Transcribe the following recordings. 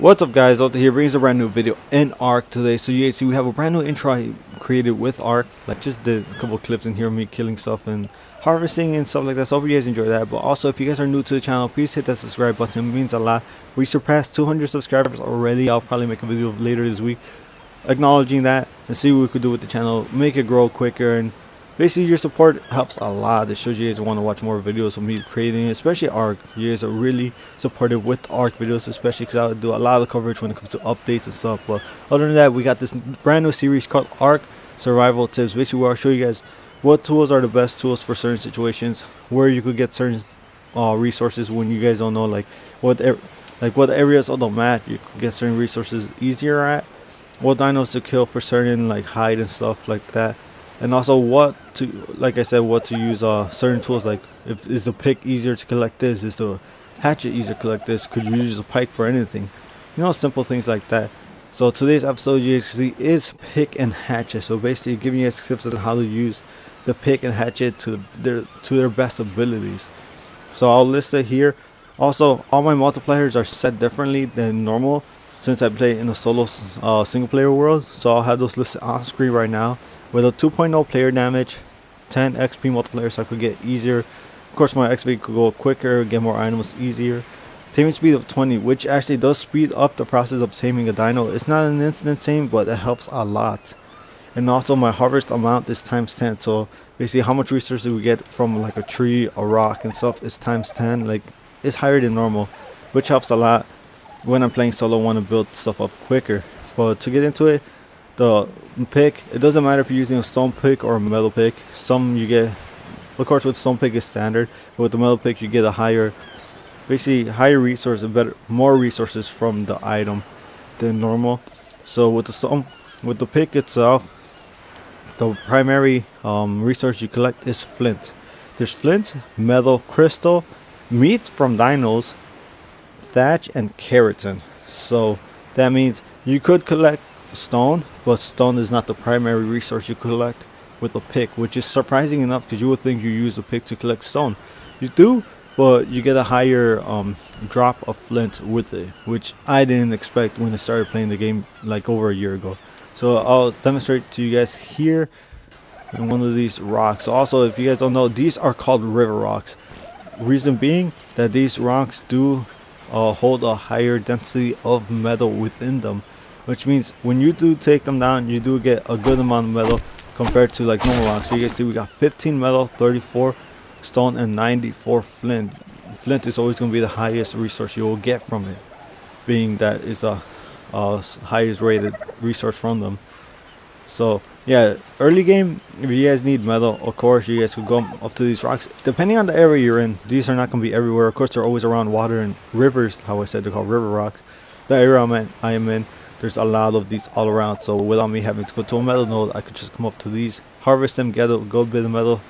What's up guys, Otto here brings a brand new video in ARK today. So you guys see we have a brand new intro I created with ARK. Like just did a couple of clips in here of me killing stuff and harvesting and stuff like that. So hope you guys enjoy that. But also if you guys are new to the channel, please hit that subscribe button. It means a lot. We surpassed 200 subscribers already. I'll probably make a video later this week acknowledging that and see what we could do with the channel, make it grow quicker. And basically your support helps a lot. It shows you guys want to watch more videos of me creating, especially ARK. You guys are really supportive with ARK videos, especially because I do a lot of coverage when it comes to updates and stuff. But other than that, we got this brand new series called ARK Survival Tips. Basically where I'll show you guys what tools are the best tools for certain situations, where you could get certain resources when you guys don't know like what areas of the map you could get certain resources easier at, what dinos to kill for certain like hide and stuff like that. And also what to, like I said, what to use certain tools, like if is the pick easier to collect this, is the hatchet easier to collect this, could you use a pike for anything, you know, simple things like that. So today's episode you guys see is pick and hatchet, so basically giving you guys tips on how to use the pick and hatchet to their best abilities. So I'll list it here. Also all my multipliers are set differently than normal since I play in a solo single player world, so I'll have those listed on screen right now. With a 2.0 player damage, 10 XP multiplier, so I could get easier. Of course my XP could go quicker, get more items easier. Taming speed of 20, which actually does speed up the process of taming a dino. It's not an instant tame, but it helps a lot. And also my harvest amount is times 10, so basically how much resources we get from like a tree, a rock and stuff is times 10. Like it's higher than normal, which helps a lot when I'm playing solo, want to build stuff up quicker. But to get into it, the pick, it doesn't matter if you're using a stone pick or a metal pick. Some you get, of course with stone pick is standard, but with the metal pick you get a higher, basically higher resource, more resources from the item than normal. So with the pick itself, the primary resource you collect is flint. There's flint, metal, crystal, meat from dinos, thatch, and keratin. So that means you could collect stone, but stone is not the primary resource you collect with a pick, which is surprising enough because you would think you use a pick to collect stone. You do, but you get a higher drop of flint with it, which I didn't expect when I started playing the game like over a year ago. So I'll demonstrate to you guys here in one of these rocks. Also, if you guys don't know, these are called river rocks. Reason being that these rocks do hold a higher density of metal within them, which means when you do take them down, you do get a good amount of metal compared to like normal rocks. So you guys see we got 15 metal, 34 stone, and 94 flint. Flint is always going to be the highest resource you will get from it, being that is the highest rated resource from them. So yeah, early game, if you guys need metal, of course you guys could go up to these rocks. Depending on the area you're in, these are not going to be everywhere. Of course they're always around water and rivers. How I said they're called river rocks. The area I am in, there's a lot of these all around, so without me having to go to a metal node, I could just come up to these, harvest them, get a good bit of metal,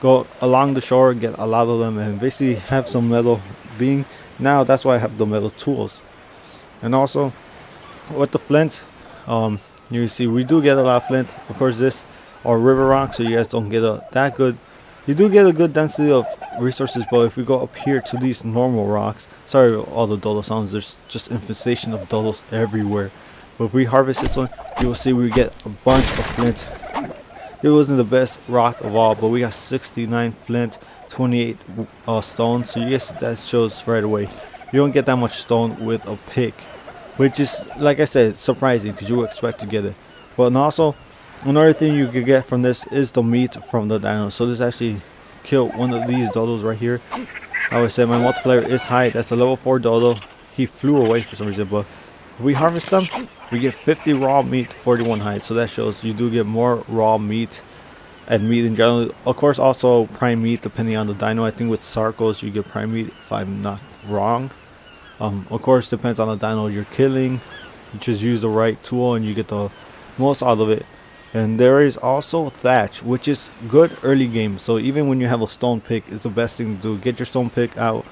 go along the shore, get a lot of them, and basically have some metal. Being now, that's why I have the metal tools. And also with the flint, you see we do get a lot of flint. Of course this are river rocks, so you guys don't get that good. You do get a good density of resources, but if we go up here to these normal rocks, sorry all the dodo sounds, there's just infestation of dodos everywhere. But if we harvest this one, you will see we get a bunch of flint. It wasn't the best rock of all, but we got 69 flint, 28 stone. So you guess that shows right away you don't get that much stone with a pick, which is, like I said, surprising because you would expect to get it. But also another thing you could get from this is the meat from the dino. So this actually killed one of these dodos right here. I would say my multiplier is high. That's a level 4 dodo. He flew away for some reason, but if we harvest them, we get 50 raw meat, 41 hide. So that shows you do get more raw meat and meat in general. Of course also prime meat depending on the dino. I think with Sarcos you get prime meat if I'm not wrong. Of course depends on the dino you're killing. You just use the right tool and you get the most out of it. And there is also thatch, which is good early game. So even when you have a stone pick, it's the best thing to do. Get your stone pick out,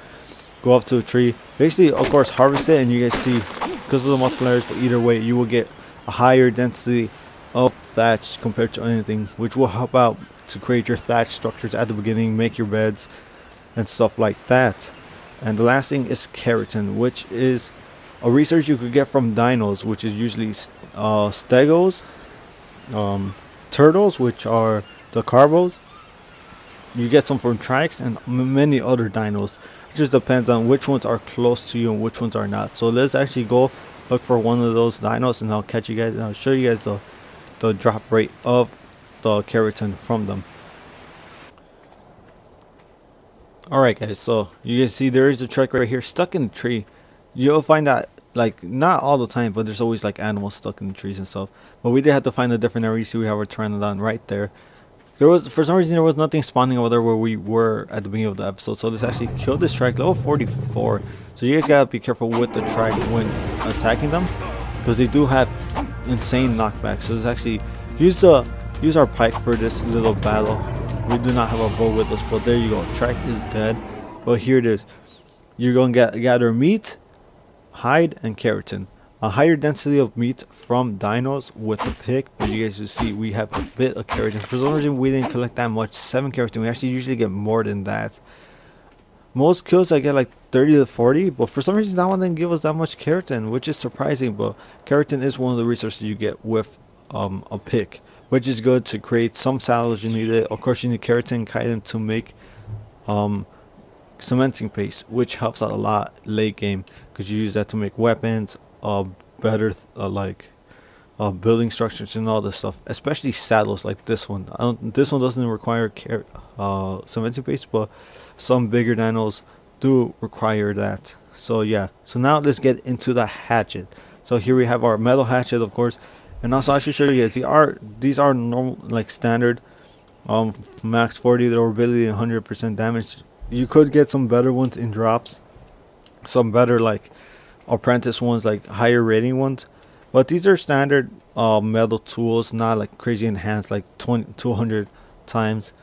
go up to a tree, basically of course harvest it, and you guys see because of the multipliers, but either way you will get a higher density of thatch compared to anything, which will help out to create your thatch structures at the beginning, make your beds and stuff like that. And the last thing is keratin, which is a research you could get from dinos, which is usually stegos, turtles, which are the carbos. You get some from trikes and many other dinos. It just depends on which ones are close to you and which ones are not. So let's actually go look for one of those dinos, and I'll catch you guys, and I'll show you guys the drop rate of the keratin from them. Alright guys, so you guys see there is a trike right here stuck in the tree. You'll find that, like, not all the time, but there's always like animals stuck in the trees and stuff. But we did have to find a different area. See, we have our pteranodon right there. There was, for some reason, there was nothing spawning over there where we were at the beginning of the episode. So let's actually kill this trike, level 44. So you guys gotta be careful with the trike when attacking them, because they do have insane knockback. So let's actually use our pike for this little battle. We do not have a bow with us, but there you go. Trike is dead. But here it is. You're going to gather meat, hide, and keratin. A higher density of meat from dinos with the pick. But you guys will see we have a bit of keratin. For some reason, we didn't collect that much. 7 keratin. We actually usually get more than that. Most kills I get like 30 to 40. But for some reason, that one didn't give us that much keratin, which is surprising. But keratin is one of the resources you get with a pick, which is good to create some saddles. You need it. Of course, you need keratin, chitin to make cementing paste, which helps out a lot late game, because you use that to make weapons, better building structures and all this stuff, especially saddles like this one. This one doesn't require cementing paste, but some bigger dinos do require that. So yeah, so now let's get into the hatchet. So here we have our metal hatchet, of course. And also I should show you guys, these are normal, like standard, max 40 durability and 100% damage. You could get some better ones in drops, some better like apprentice ones, like higher rating ones, but these are standard metal tools, not like crazy enhanced like 200 times.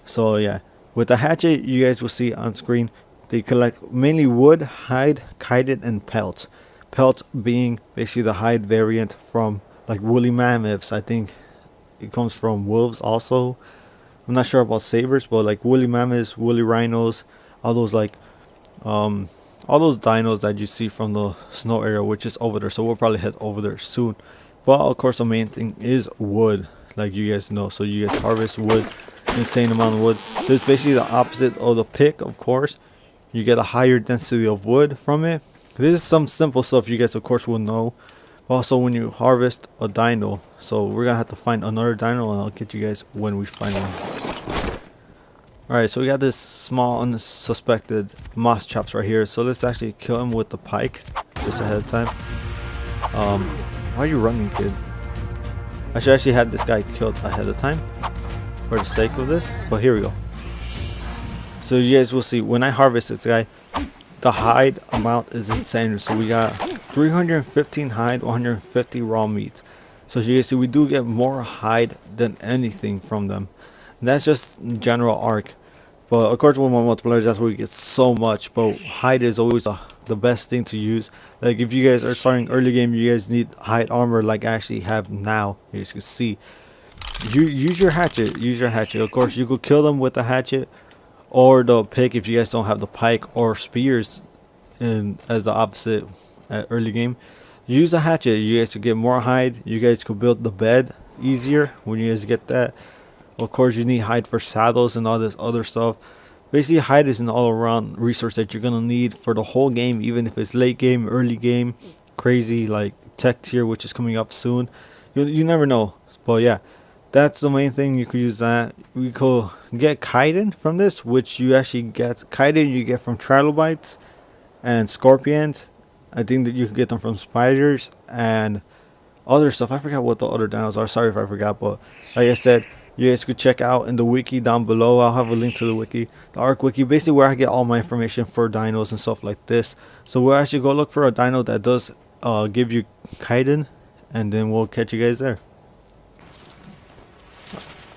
So yeah, with the hatchet, you guys will see on screen, they collect mainly wood, hide, chitin, and pelt. Pelt being basically the hide variant from like woolly mammoths. I think it comes from wolves also. I'm not sure about sabers, but like woolly mammoths, woolly rhinos, all those like all those dinos that you see from the snow area, which is over there. So we'll probably head over there soon. But of course the main thing is wood, like you guys know. So you guys harvest wood, insane amount of wood. So it's basically the opposite of the pick, of course. You get a higher density of wood from it. This is some simple stuff you guys of course will know. Also, when you harvest a dino, so we're gonna have to find another dino, and I'll get you guys when we find one. Alright, so we got this small unsuspected moss chops right here. So let's actually kill him with the pike just ahead of time. Why are you running, kid? I should actually have this guy killed ahead of time for the sake of this, but here we go. So you guys will see when I harvest this guy, the hide amount is insane. So we got 315 hide, 150 raw meat. So you guys see we do get more hide than anything from them. And that's just general ARK. But of course with my multipliers, that's where we get so much. But hide is always the best thing to use. Like if you guys are starting early game, you guys need hide armor like I actually have now. You guys can see. You use your hatchet. Use your hatchet. Of course you could kill them with the hatchet or the pick if you guys don't have the pike or spears in as the opposite at early game. Use the hatchet. You guys could get more hide. You guys could build the bed easier when you guys get that. Of course you need hide for saddles and all this other stuff. Basically hide is an all-around resource that you're gonna need for the whole game, even if it's late game, early game, crazy like tech tier, which is coming up soon. You never know. But yeah, that's the main thing. You could use that. We could get chitin from this, which you actually get chitin you get from trilobites and scorpions. I think that you can get them from spiders and other stuff. I forgot what the other dinos are. Sorry if I forgot, but like I said, you guys could check out in the wiki down below. I'll have a link to the wiki, the ARK wiki, basically where I get all my information for dinos and stuff like this. So we'll actually go look for a dino that does give you chitin, and then we'll catch you guys there.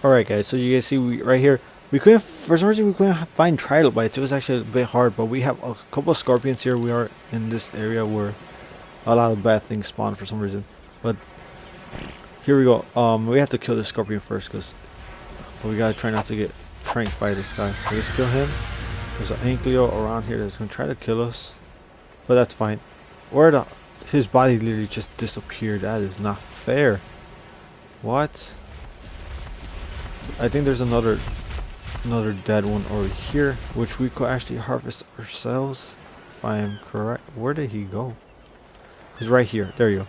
Alright guys, so you guys see right here, we couldn't, for some reason we couldn't find trilobites. It was actually a bit hard, but we have a couple of scorpions here. We are in this area where a lot of bad things spawn for some reason. But here we go. We have to kill this scorpion first, but we gotta try not to get tranked by this guy. So let's kill him. There's an ankylo around here that's gonna try to kill us, but that's fine. Where the his body literally just disappeared. That is not fair. What? I think there's another dead one over here, which we could actually harvest ourselves, if I am correct. Where did he go? He's right here. There you go.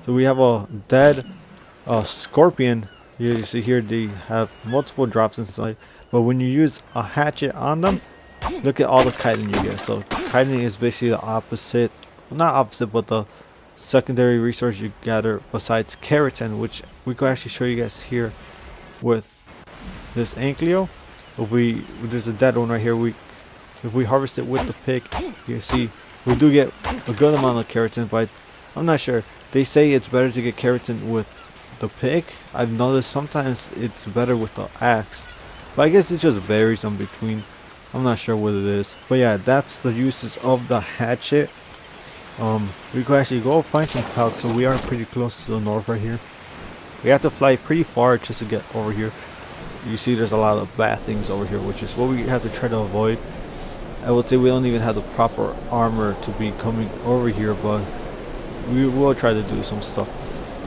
So we have a dead scorpion. You see here they have multiple drops inside, but when you use a hatchet on them, look at all the chitin you get. So chitin is basically the opposite, not opposite, but the secondary resource you gather besides keratin, which we can actually show you guys here with this ankylo. There's a dead one right here. If we harvest it with the pick, you can see we do get a good amount of keratin, but I'm not sure. They say it's better to get keratin with the pick. I've noticed sometimes it's better with the axe, but I guess it just varies in between. I'm not sure what it is, but yeah, that's the uses of the hatchet. We could actually go find some pelt. So we are pretty close to the north right here. We have to fly pretty far just to get over here. You see there's a lot of bad things over here, which is what we have to try to avoid. I would say we don't even have the proper armor to be coming over here, but we will try to do some stuff.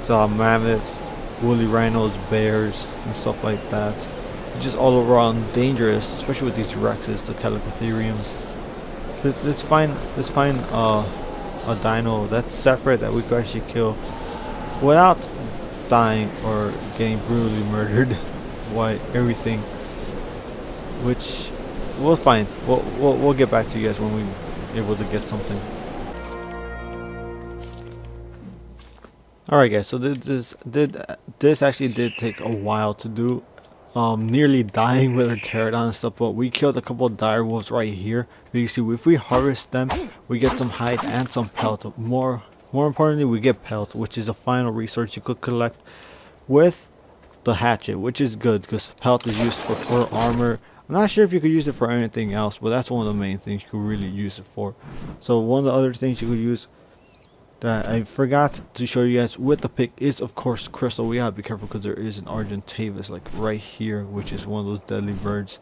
So mammoths, woolly rhinos, bears, and stuff like that. It's just all around dangerous, especially with these Rexes, the Calicotheriums. Let's find a dino that's separate that we could actually kill without dying or getting brutally murdered by everything, which we'll find. We'll get back to you guys when we're able to get something. Alright guys, so this actually did take a while to do. Nearly dying with our pterodon and stuff, but we killed a couple of dire wolves right here. But you see, if we harvest them, we get some hide and some pelt. More importantly, we get pelt, which is a final resource you could collect with the hatchet, which is good because pelt is used for fur armor. I'm not sure if you could use it for anything else, but that's one of the main things you could really use it for. So one of the other things you could use that I forgot to show you guys with the pick is of course crystal. We gotta be careful because there is an Argentavis like right here, which is one of those deadly birds.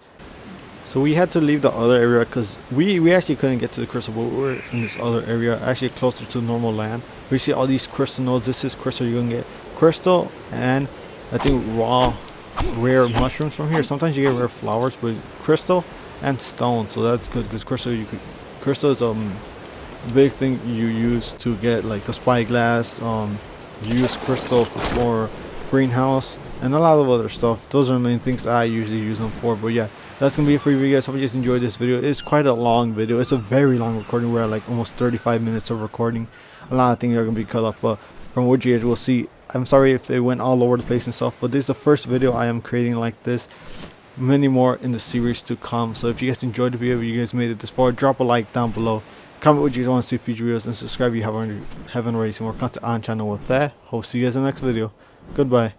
So we had to leave the other area because we actually couldn't get to the crystal, but we were in this other area, actually closer to normal land. We see all these crystal nodes. This is crystal. You're gonna get crystal and I think raw rare mushrooms from here. Sometimes you get rare flowers, but crystal and stone, so that's good because crystal is big thing you use to get like the spyglass. You use crystal for greenhouse and a lot of other stuff. Those are the main things I usually use them for. But yeah, that's gonna be it for you guys. Hope you guys enjoyed this video. It's quite a long video. It's a very long recording. We're at like almost 35 minutes of recording. A lot of things are gonna be cut off, but from what you guys will see, I'm sorry if it went all over the place and stuff, but this is the first video I am creating like this. Many more in the series to come. So if you guys enjoyed the video, if you guys made it this far, drop a like down below. Comment what you guys want to see future videos, and subscribe if you haven't already seen more content on channel. With that, hope to see you guys in the next video. Goodbye.